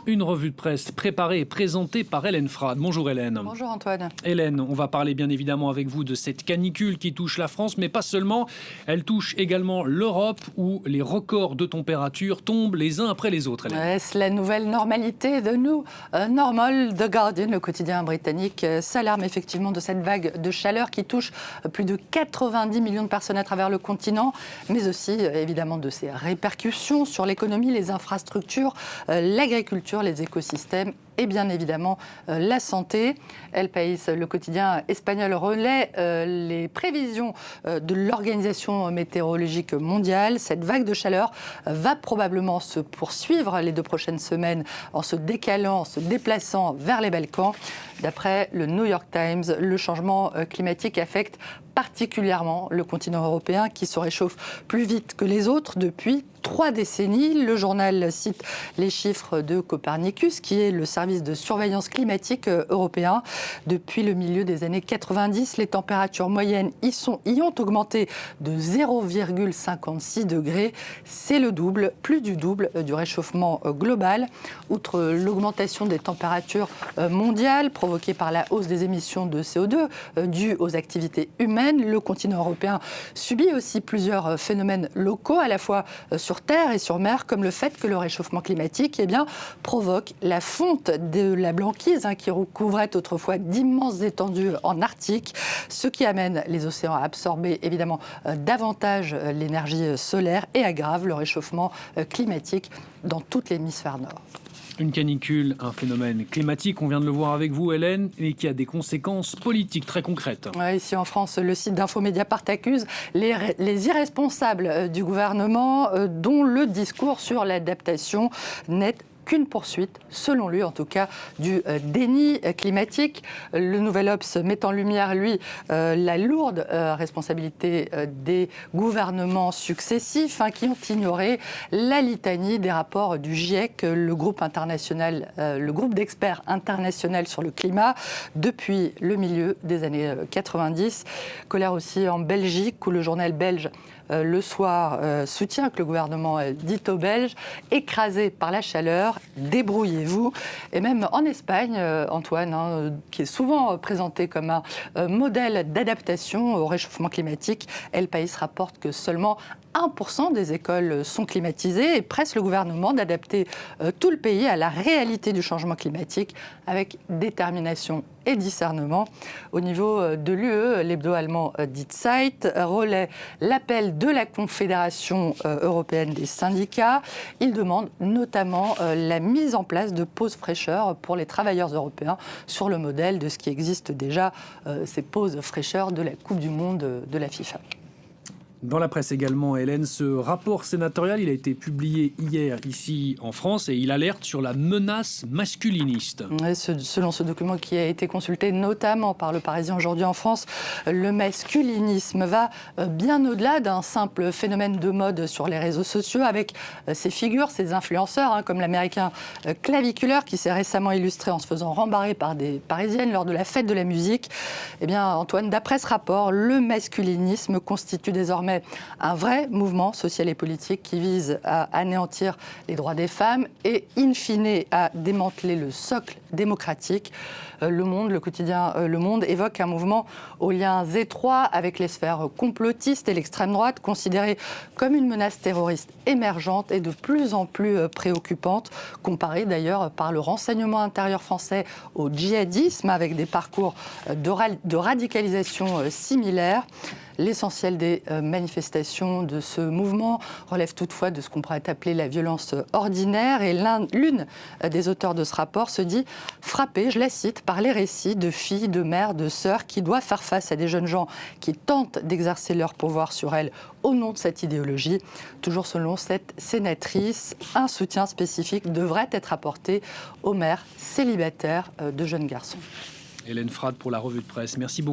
Une revue de presse préparée et présentée par Hélène Frade. Bonjour Hélène. Bonjour Antoine. Hélène, on va parler bien évidemment avec vous de cette canicule qui touche la France, mais pas seulement. Elle touche également l'Europe où les records de température tombent les uns après les autres. C'est la nouvelle normalité de nous. Normal, The Guardian, le quotidien britannique, s'alarme effectivement de cette vague de chaleur qui touche plus de 90 millions de personnes à travers le continent, mais aussi évidemment de ses répercussions sur l'économie, les infrastructures, l'agriculture, les écosystèmes et bien évidemment la santé. El País, le quotidien espagnol, relaie les prévisions de l'Organisation météorologique mondiale. Cette vague de chaleur va probablement se poursuivre les 2 prochaines semaines en se décalant, en se déplaçant vers les Balkans. D'après le New York Times, le changement climatique affecte particulièrement le continent européen qui se réchauffe plus vite que les autres depuis 3 décennies. Le journal cite les chiffres de Copernicus, qui est le service de surveillance climatique européen. Depuis le milieu des années 90, les températures moyennes y ont augmenté de 0,56 degrés. C'est le double, plus du double du réchauffement global. Outre l'augmentation des températures mondiales provoquée par la hausse des émissions de CO2 dues aux activités humaines, le continent européen subit aussi plusieurs phénomènes locaux, à la fois sur terre et sur mer, comme le fait que le réchauffement climatique provoque la fonte de la banquise qui recouvrait autrefois d'immenses étendues en Arctique, ce qui amène les océans à absorber évidemment davantage l'énergie solaire et aggrave le réchauffement climatique dans tout l'hémisphère nord. Une canicule, un phénomène climatique, on vient de le voir avec vous Hélène, et qui a des conséquences politiques très concrètes. Ouais, ici en France, le site d'Info-Mediapart accuse les irresponsables du gouvernement dont le discours sur l'adaptation n'est qu'une poursuite, selon lui en tout cas, du déni climatique. Le Nouvel Obs met en lumière, lui, la lourde responsabilité des gouvernements successifs qui ont ignoré la litanie des rapports du GIEC, le groupe d'experts international sur le climat, depuis le milieu des années 90. Colère aussi en Belgique, où le journal belge Le Soir soutient que le gouvernement dit aux Belges, écrasés par la chaleur, débrouillez-vous. Et même en Espagne, Antoine, qui est souvent présenté comme un modèle d'adaptation au réchauffement climatique, El País rapporte que seulement 1% des écoles sont climatisées et presse le gouvernement d'adapter tout le pays à la réalité du changement climatique avec détermination et discernement. Au niveau de l'UE, l'hebdo allemand Die Zeit relaie l'appel de la Confédération européenne des syndicats. Il demande notamment la mise en place de pauses fraîcheur pour les travailleurs européens sur le modèle de ce qui existe déjà, ces pauses fraîcheur de la Coupe du Monde de la FIFA. Dans la presse également, Hélène, ce rapport sénatorial, il a été publié hier ici en France et il alerte sur la menace masculiniste. Ouais, selon ce document qui a été consulté notamment par Le Parisien aujourd'hui en France, le masculinisme va bien au-delà d'un simple phénomène de mode sur les réseaux sociaux avec ces figures, ces influenceurs, comme l'américain Claviculeur qui s'est récemment illustré en se faisant rembarrer par des Parisiennes lors de la fête de la musique. Eh bien, Antoine, d'après ce rapport, le masculinisme constitue désormais un vrai mouvement social et politique qui vise à anéantir les droits des femmes et, in fine, à démanteler le socle démocratique. Le quotidien Le Monde évoque un mouvement aux liens étroits avec les sphères complotistes et l'extrême droite, considérée comme une menace terroriste émergente et de plus en plus préoccupante, comparée d'ailleurs par le renseignement intérieur français au djihadisme, avec des parcours de radicalisation similaires. L'essentiel des manifestations de ce mouvement relève toutefois de ce qu'on pourrait appeler la violence ordinaire. Et l'une des auteurs de ce rapport se dit frappée, je la cite, par les récits de filles, de mères, de sœurs qui doivent faire face à des jeunes gens qui tentent d'exercer leur pouvoir sur elles au nom de cette idéologie. Toujours selon cette sénatrice, un soutien spécifique devrait être apporté aux mères célibataires de jeunes garçons. Hélène Frade pour la revue de presse. Merci beaucoup.